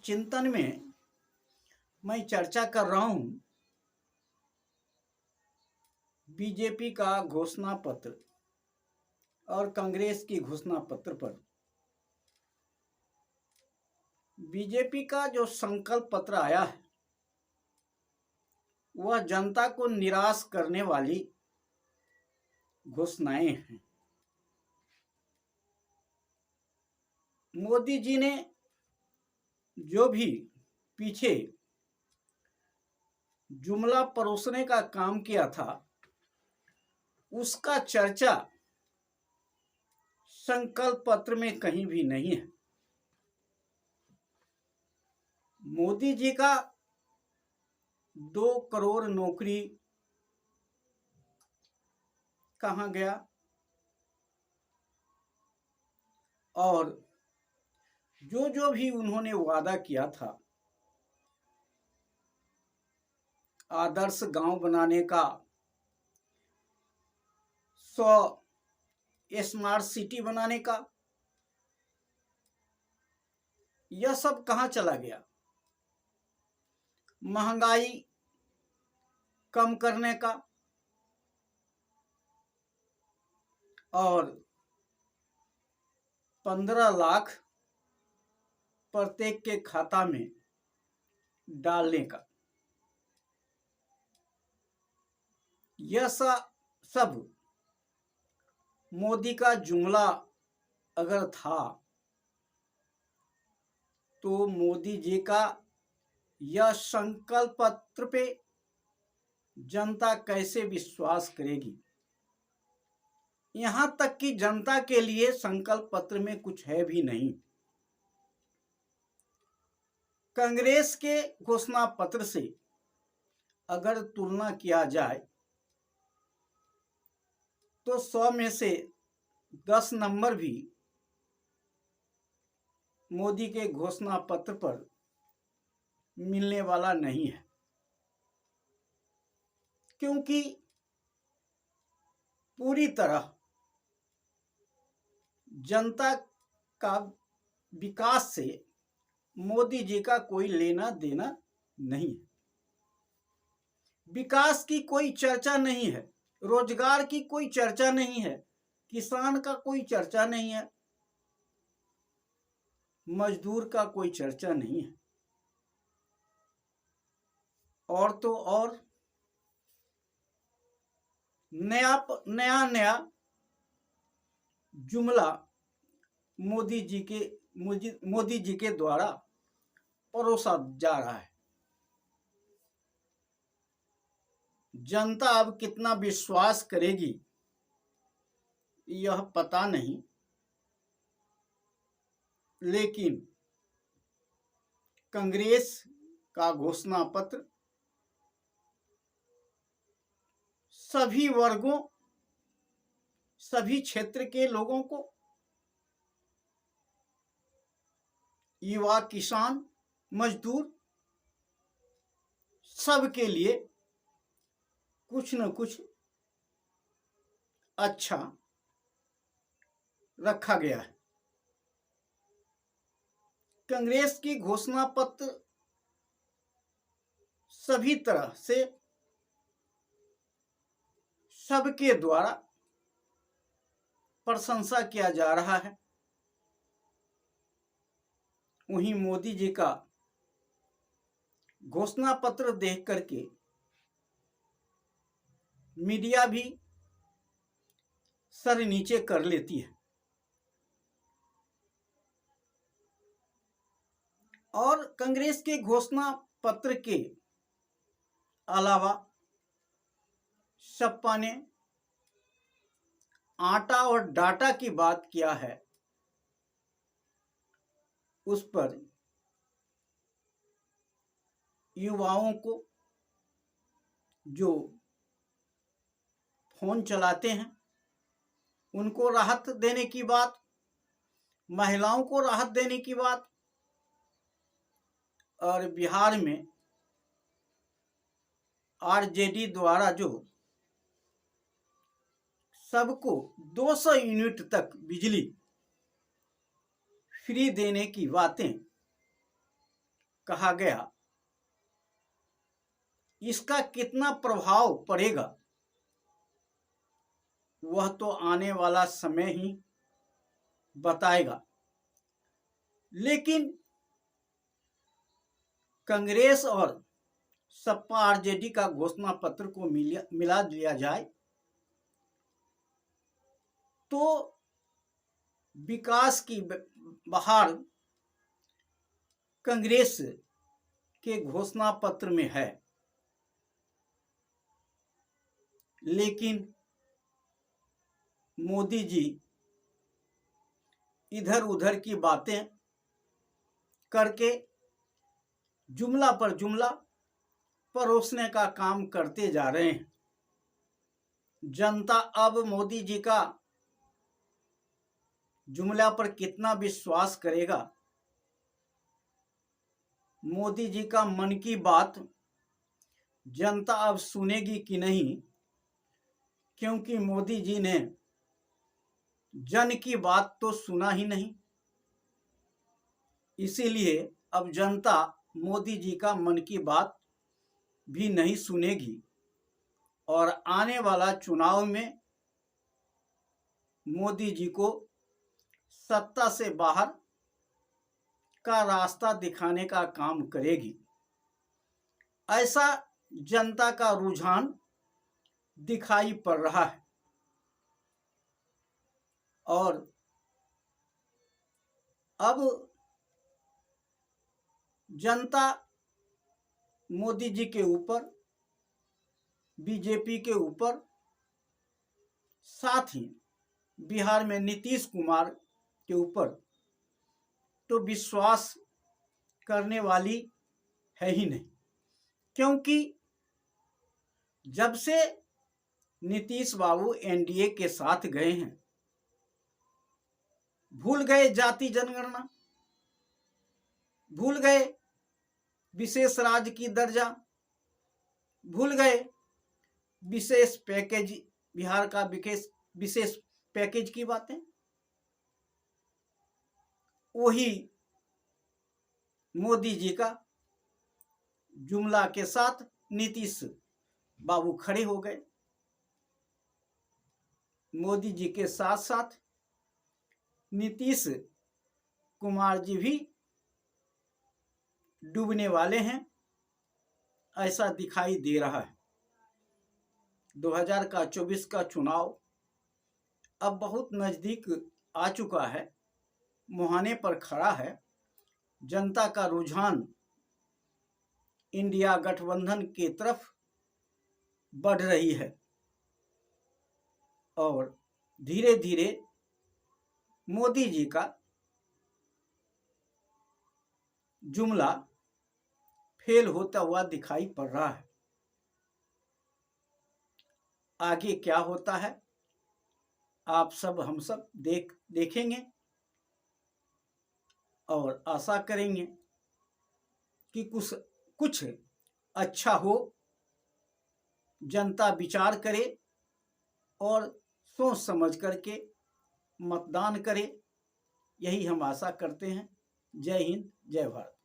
चिंतन में मैं चर्चा कर रहा हूं बीजेपी का घोषणा पत्र और कांग्रेस की घोषणा पत्र पर। बीजेपी का जो संकल्प पत्र आया है वह जनता को निराश करने वाली घोषणाएं हैं। मोदी जी ने जो भी पीछे जुमला परोसने का काम किया था उसका चर्चा संकल्प पत्र में कहीं भी नहीं है। मोदी जी का 2 करोड़ नौकरी कहाँ गया और जो भी उन्होंने वादा किया था, आदर्श गांव बनाने का, 100 स्मार्ट सिटी बनाने का, यह सब कहाँ चला गया? महंगाई कम करने का और 15 लाख प्रत्येक के खाता में डालने का, यह सब मोदी का जुमला अगर था तो मोदी जी का यह संकल्प पत्र पे जनता कैसे विश्वास करेगी? यहां तक कि जनता के लिए संकल्प पत्र में कुछ है भी नहीं। कांग्रेस के घोषणा पत्र से अगर तुलना किया जाए तो 100 में से 10 नंबर भी मोदी के घोषणा पत्र पर मिलने वाला नहीं है, क्योंकि पूरी तरह जनता का विकास से मोदी जी का कोई लेना देना नहीं है। विकास की कोई चर्चा नहीं है, रोजगार की कोई चर्चा नहीं है, किसान का कोई चर्चा नहीं है, मजदूर का कोई चर्चा नहीं है। और तो और नया जुमला मोदी जी के द्वारा परोसा जा रहा है। जनता अब कितना विश्वास करेगी यह पता नहीं, लेकिन कांग्रेस का घोषणा पत्र सभी वर्गों, सभी क्षेत्र के लोगों को, युवा, किसान, मजदूर, सबके लिए कुछ न कुछ अच्छा रखा गया है। कांग्रेस की घोषणा पत्र सभी तरह से सबके द्वारा प्रशंसा किया जा रहा है। वहीं मोदी जी का घोषणा पत्र देख करके मीडिया भी सर नीचे कर लेती है और कांग्रेस के घोषणा पत्र के अलावा सपा ने आटा और डाटा की बात किया है, उस पर युवाओं को जो फोन चलाते हैं उनको राहत देने की बात, महिलाओं को राहत देने की बात, और बिहार में आरजेडी द्वारा जो सबको 200 यूनिट तक बिजली फ्री देने की बातें कहा गया, इसका कितना प्रभाव पड़ेगा वह तो आने वाला समय ही बताएगा। लेकिन कांग्रेस और सपा आरजेडी का घोषणा पत्र को मिला दिया जाए तो विकास की बहार कांग्रेस के घोषणा पत्र में है, लेकिन मोदी जी इधर उधर की बातें करके जुमला पर जुमला परोसने का काम करते जा रहे हैं। जनता अब मोदी जी का जुमला पर कितना विश्वास करेगा, मोदी जी का मन की बात जनता अब सुनेगी कि नहीं, क्योंकि मोदी जी ने जन की बात तो सुना ही नहीं। इसीलिए अब जनता मोदी जी का मन की बात भी नहीं सुनेगी और आने वाला चुनाव में मोदी जी को सत्ता से बाहर का रास्ता दिखाने का काम करेगी। ऐसा जनता का रुझान दिखाई पड़ रहा है और अब जनता मोदी जी के ऊपर, बीजेपी के ऊपर, साथ ही बिहार में नीतीश कुमार के ऊपर तो विश्वास करने वाली है ही नहीं, क्योंकि जब से नीतीश बाबू एनडीए के साथ गए हैं, भूल गए जाति जनगणना, भूल गए विशेष राज्य की दर्जा, भूल गए विशेष पैकेज, बिहार का विशेष पैकेज की बातें। वही मोदी जी का जुमला के साथ नीतीश बाबू खड़े हो गए। मोदी जी के साथ साथ नीतीश कुमार जी भी डूबने वाले हैं, ऐसा दिखाई दे रहा है। 2024 का चुनाव अब बहुत नजदीक आ चुका है, मुहाने पर खड़ा है। जनता का रुझान इंडिया गठबंधन की तरफ बढ़ रही है और धीरे धीरे मोदी जी का जुमला फेल होता हुआ दिखाई पड़ रहा है। आगे क्या होता है आप सब हम सब देखेंगे और आशा करेंगे कि कुछ अच्छा हो, जनता विचार करे और सोच समझ करके मतदान करे। यही हम आशा करते हैं। जय हिंद, जय भारत।